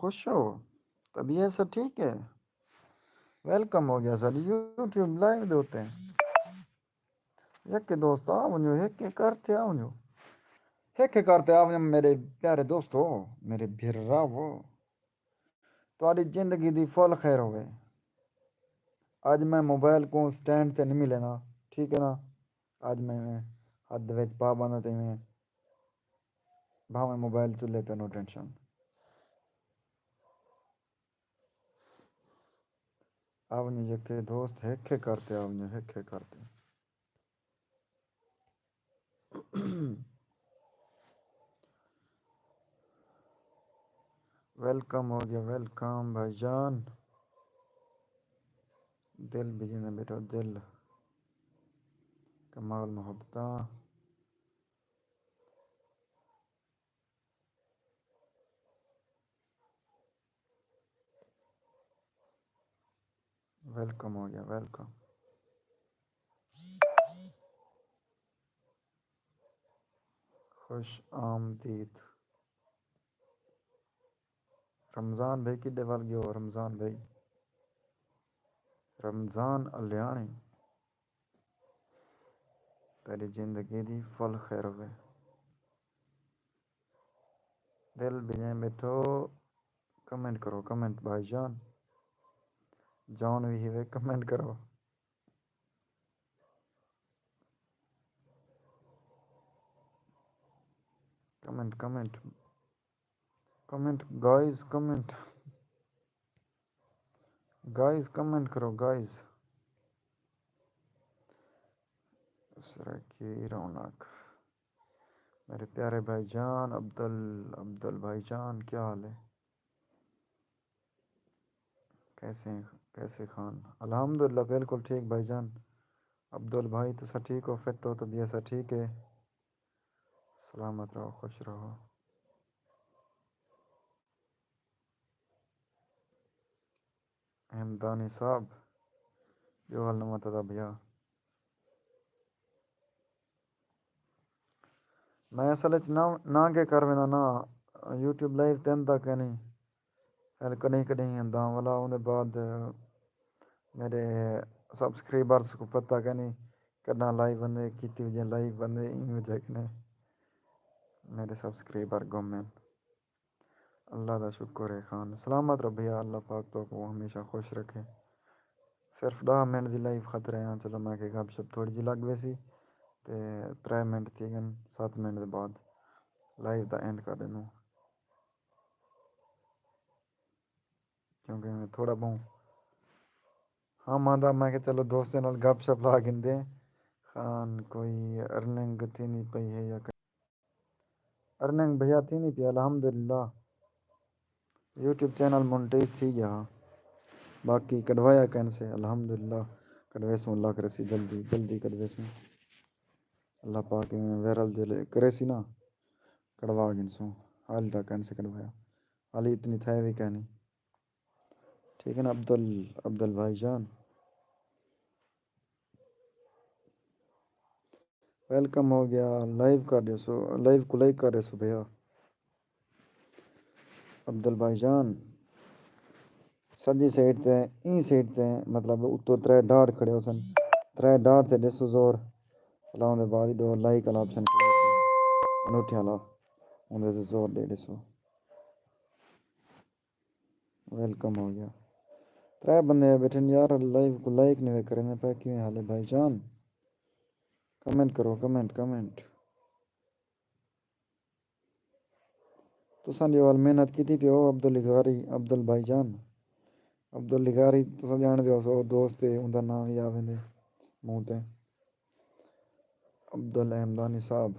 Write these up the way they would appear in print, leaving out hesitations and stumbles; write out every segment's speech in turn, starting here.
خوش ہو؟ طبیعت سب ٹھیک ہے؟ ویلکم ہو گیا سر یوٹیوب لائیو ہوتے ہیں یک کے دوست آؤ ہیک کے کرتے آؤ ہیک کے کرتے آؤ میرے پیارے دوست ہو میرے بھرا وہ تاری زندگی دی فل خیر ہوئے آج میں موبائل کو سٹینڈ سے نہیں ملینا ٹھیک ہے نا آج میں ہاتھ وچ پا باندھا تے میں بھاویں موبائل چلے پہ نو ٹینشن آونی یکے دوست ہیکے کرتے آونی ہیکے کرتے ویلکم ہو گیا ویلکم بھائی جان دل بجی نے بیٹھو دل کمال محبت ویلکم ہو گیا ویلکم خوش آمدید رمضان بھائی کی ڈیول گیو رمضان بھائی رمضان الیانی تیری زندگی دی فل خیر ہوئے دل بجیں بیٹھو کمنٹ کرو کمنٹ بھائی جان جان بھی ہوئے کمنٹ کرو comment comment comment guys comment کرو گائز سر کی رونق میرے پیارے بھائی جان عبدل بھائی جان کیا حال ہے کیسے خان الحمدللہ بالکل ٹھیک بھائی جان عبدل بھائی تو سر ٹھیک ہو فٹ ہو طبیعت سر ٹھیک ہے سلامت رہو خوش رہو احمدانی صاحب جو حال نمت تھا بھیا میں اصل نہ کے کر نا یوٹیوب لائیو تین تک نہیں پھر کہیں آندا والا ان بعد میرے سبسکرائبرس کو پتہ کہ نہیں کرنا لائیو بندے کیتی وجہ لائیو بندے این وجہ کہ میرے سبسکرائبر گم ہیں اللہ دا شکر ہے خان سلامت ربیا اللہ پاک تو کو ہمیشہ خوش رکھے صرف 10 منٹ دی لائیو خطرے ہیں چلو میں کہ گپ شپ تھوڑی جی لگ ویسی تے 3 منٹ تھی گن 7 منٹ دے بعد لائیو دا اینڈ کر دینوں کیونکہ میں تھوڑا بہت ہاں ماندا میں کہ چلو دوستوں نال گپ شپ لا گندے خان کوئی ارننگ تھی نہیں پئی ہے یا ارننگ بھیا تھی نہیں پی الحمدللہ یوٹیوب چینل مونٹیز تھی گیا باقی کٹوایا کین سے الحمدللہ کٹوے سوں اللہ کرے جلدی کٹوے سوں اللہ پاک ویرل دل کرے سی نا کڑوا گن سوں حال تک کین سے کٹوایا حالی اتنی تھے بھی کہ نہیں ٹھیک ہے نا عبدل بھائی جان ویلکم ہو گیا لائیو کر دے سو لائیو کو لائک کر رہے سو بھیا عبدل بھائی جان سجی سائڈ تے این سائڈ تے مطلب اتو 3 ڈاٹ کھڑے ہو سن 3 ڈاٹ تے دسو زور لاؤں دے بعد دو لائک والا آپشن انوٹھے والا اون دے زور دے دسو ویلکم ہو گیا 3 بندے بیٹھے یار لائیو کو لائک نہیں کریں پہ کیوں حال ہے بھائی جان کمنٹ کرو کمنٹ تو سن وال محنت کی پیو عبدل بھائی جان عبدالغاری تو جان دو سو دوست ان کا نام ہی آوے منہ تے عبدل احمدانی صاحب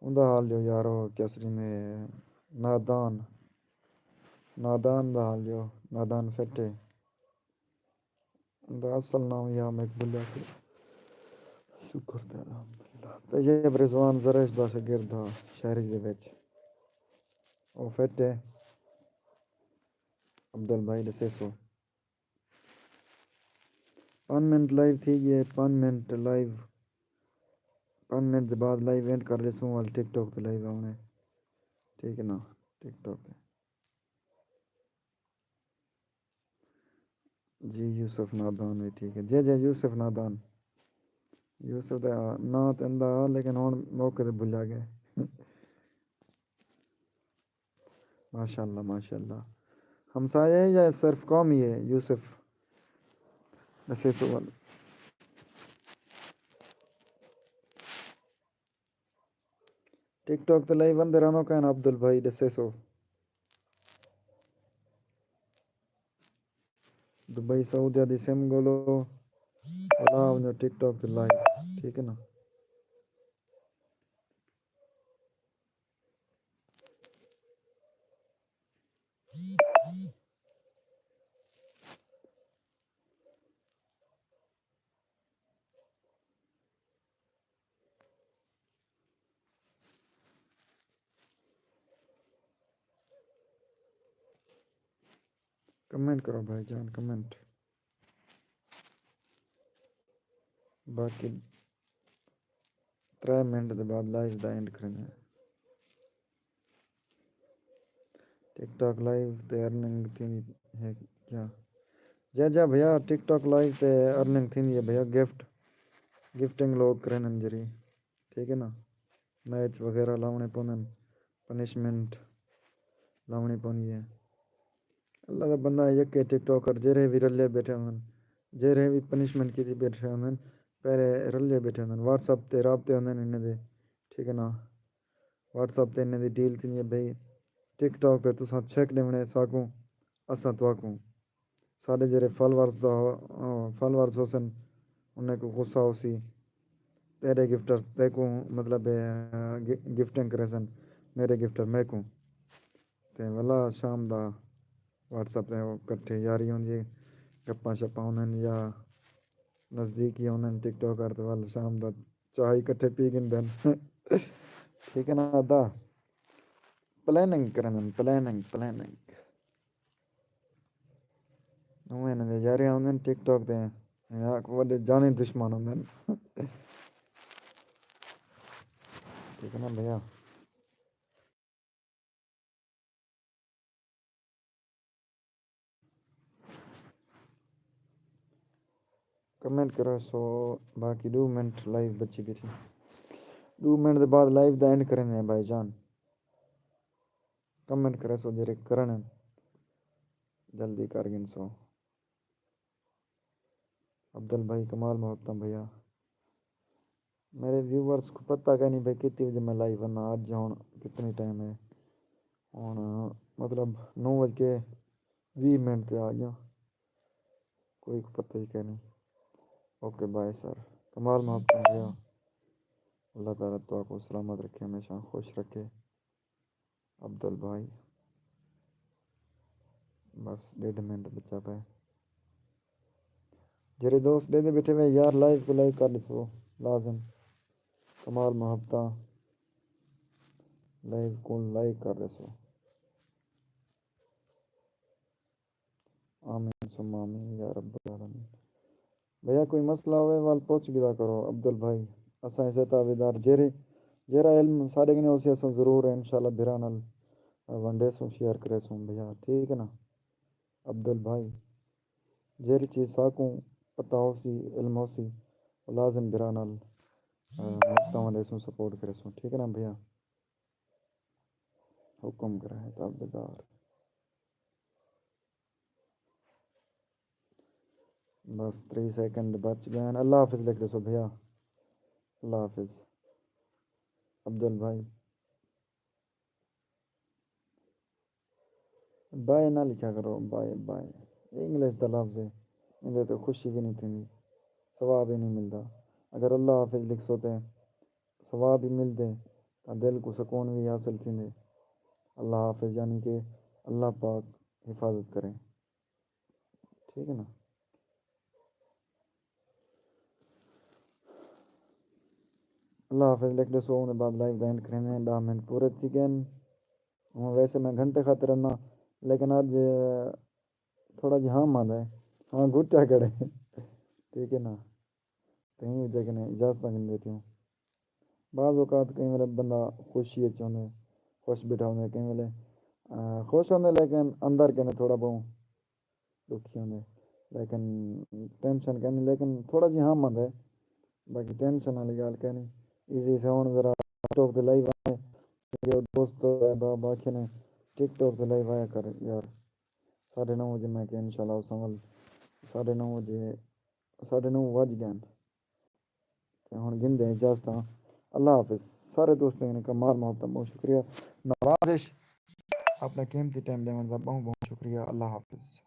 ان کا حال جو یارو کیسری میں نادان دا حال جو نادان فٹے ان کا اصل نام یا میں بھولیا کہ شکر تے الحمدللہ طیب رضوان زرش دا شاگرد تھا شہری دے وچ او فٹ ہے عبدل بھائی دسے سو 5 منٹ لائیو تھی گئے 5 منٹ لائیو 5 منٹ بعد لائیو اینڈ کر رہے سوں وال ٹک ٹاک تے لائیو آنے ٹھیک ہے نا ٹک ٹاک تے جی یوسف نادان بھی ٹھیک ہے جی یوسف نادان یوسف دا نام تے اندا لیکن ہن موقع تے بھلا گئے ماشاء اللہ ہمسایہ ہے یا صرف قوم ہی ہے یوسف ایسے سوال ٹک ٹاک تے لائیو بندے رہنو کہن عبد البھائی دسے سو دبئی سعودیہ دی سم گولو ونجو ٹک ٹاک تے لائیو ٹھیک ہے نا کمنٹ کرو بھائی جان کمنٹ باقی 3 منٹ دے بعد لائیو دا اینڈ کرنا ہے ٹک ٹاک لائیو تے ارننگ تھی ہے کیا جا بھیا ٹک ٹاک لائیو تے ارننگ تھی ہے بھیا گفٹنگ لوگ کرن جری ٹھیک ہے نا میچ وغیرہ لاؤنے پونن پنشمنٹ لاؤنی پونی ہے اللہ دا بندہ یک ٹک ٹاکر جہرے بھی رلے بیٹھے ہون جہرے بھی پنشمنٹ کی بیٹھے ہون پہلے رلے بیٹھے ہون واٹس ایپ تے رابطے ہوندے انہاں دے ٹھیک ہے نا واٹس ایپ تے انہاں دی ڈیل تھی ہے بھائی ٹک ٹاک تے تساں چیک ڈونے ساکوں اساں تواکوں ساڈے جڑے فالوورز ہوسن انہیں کو غصہ ہو سی تیرے گفٹر تے کو مطلب گفٹنگ کرے سن میرے گفٹر میں کو تے والا شام دا واٹس ایپ تے کٹھے یاری ہوندی گپاں شپاں ہونن یا نزدیکی ہونن ٹک ٹاکر تے ول شام دا چائے کٹھے پی گن ٹھیک ہے نا ادا پلاننگ کرن پلاننگ اوویں نظارے اوندے ٹک ٹاک تے وڈے جانی دشمن ہوندے ٹھیک ہے نا بھیا کمنٹ کرو سو باقی 2 منٹ لائیو بچی بھی تھی 2 منٹ دے بعد لائیو دا اینڈ کرنے بھائی جان کمنٹ کرے سو جرے کرن جلدی کر گن سو عبد البھائی کمال محتم بھیا میرے ویورز کو پتہ کہ نہیں بھائی کتنی بجے میں لائیو بننا آج ہوں کتنی ٹائم ہے ہوں مطلب 9:20 پہ آ گیا کوئی پتہ ہی کہ نہیں اوکے بائے سر کمال محتم بھیا اللہ تعالیٰ تو آپ کو سلامت رکھے ہمیشہ خوش رکھے عبد البھائی بس 1.5 منٹ بچا پہ جرے دوست دے بیٹھے ہوئے یار لائیو کو لائیو کر سو لازم کمال محبتہ لائیو کو لائیو کر سو آمین ثم آمین یا رب العالمین بھیا کوئی مسئلہ ہوئے وال پوچھ گیا کرو عبد البھائی اساں ایسے تابیدار جیرا علم سارے کنے اسے اساں ضرور ہے انشاءاللہ بھرا نال ونڈے سو شیئر کرے سو بھیا ٹھیک ہے نا عبد البھائی جیری چیز ساکوں پتہ ہو سی علم ہو سی لازم بھرا نال ونڈے سو سپورٹ کرے سو ٹھیک ہے نا بھیا حکم کرے ہے تابیدار بس 3 سیکنڈ بچ گئے ہیں اللہ حافظ لکھ دے سو بھیا اللہ حافظ عبد البھائی بائے نہ لکھا کرو بائے انگلش دا لفظ ہے اندے تو خوشی بھی نہیں تھی ثواب ہی نہیں ملتا اگر اللہ حافظ لکھ سوتے ثواب ہی ملتے تو دل کو سکون بھی حاصل تھی اللہ حافظ یعنی کہ اللہ پاک حفاظت کریں ٹھیک ہے نا اللہ حافظ لکھ دے سو بعد لائیو اینڈ کرنے 10 منٹ پورے تھی گئے ویسے میں گھنٹے خاطر رہنا لیکن آج تھوڑا جہاں مانا ہے ہاں گھٹا کرے ٹھیک ہے نا کہیں بھی دیکھنے اجازت نہیں دیتی ہوں بعض اوقات کئی ویلے بندہ خوشی چاہتے خوش بیٹھا ہوتا کئی ویلے خوش ہوتے لیکن اندر کہنے تھوڑا بہت دکھی ہوتے لیکن ٹینشن کہنے لیکن تھوڑا جی ہاں مند ہے باقی ٹینشن والی گل کہنی ایزی سے ہوں ذرا ٹاک تے لائیو آئے دوست باقی نے ٹک ٹاک تے لائیو آیا کر یار 9:30 میں کہ انشاءاللہ سنبھل 9:30 9:30 بج گئے ہوں گن دیں اجازت اللہ حافظ سارے دوستوں نے کمال محبت بہت شکریہ نوازش اپنا قیمتی ٹائم دینے کا بہت بہت شکریہ اللہ حافظ